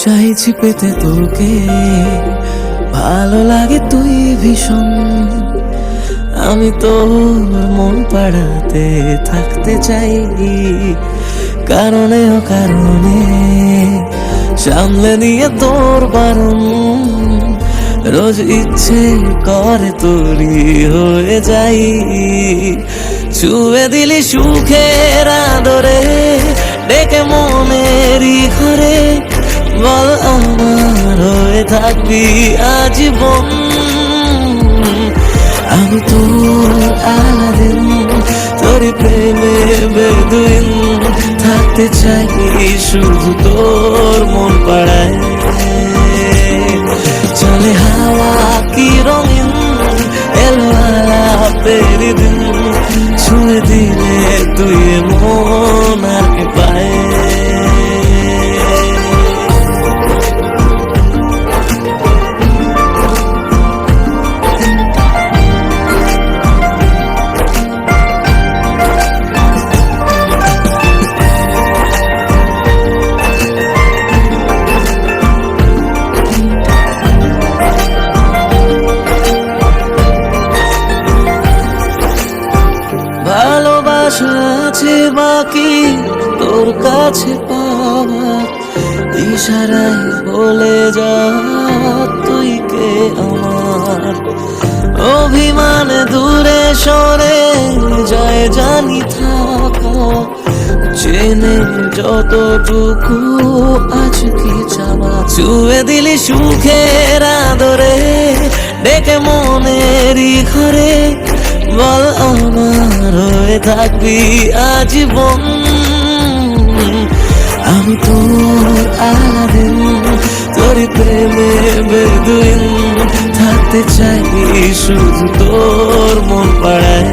চাইছি পেতে তোকে, ভালো লাগে তুই ভীষণ। আমি তোর মন পাড়াতে থাকতে চাই, কারণে অকারণে সামলে নিয়ে তোর বারণ। রোজ ইচ্ছে করে তোরই হয়ে যাই, ছুঁয়ে দিলি সুখের আদরে, ডেকে মনেরই ঘরে। বল আমার হয়ে থাকবি আজীবন। আমি তোর আলাদিন, তোরই প্রেমে বেদুইন, থাকতে চাই শুধু তোর মন পাড়ায়। চলে হাওয়া কি রঙিন, এলো আলাপের দিন, ছুঁয়ে দিলে তুই মন আর কে পায়। ভালোবাসা আছে বাকি তোর কাছে পাওয়া, ইশারায় বলে যা তুই কে আমার। অভিমানে দূরে সরে যায় জানি থাকা, চেনে যতটুকু আজ কি চাওয়া। ছুঁয়ে দিলি সুখের আদরে, ডেকে মনেরই ঘরে। বল আমার হয়ে থাকবি আজীবন। আমি তোর আলাদিন, তোরই প্রেমে বেদুইন, থাকতে চাই শুধু তোর মন পাড়ায়।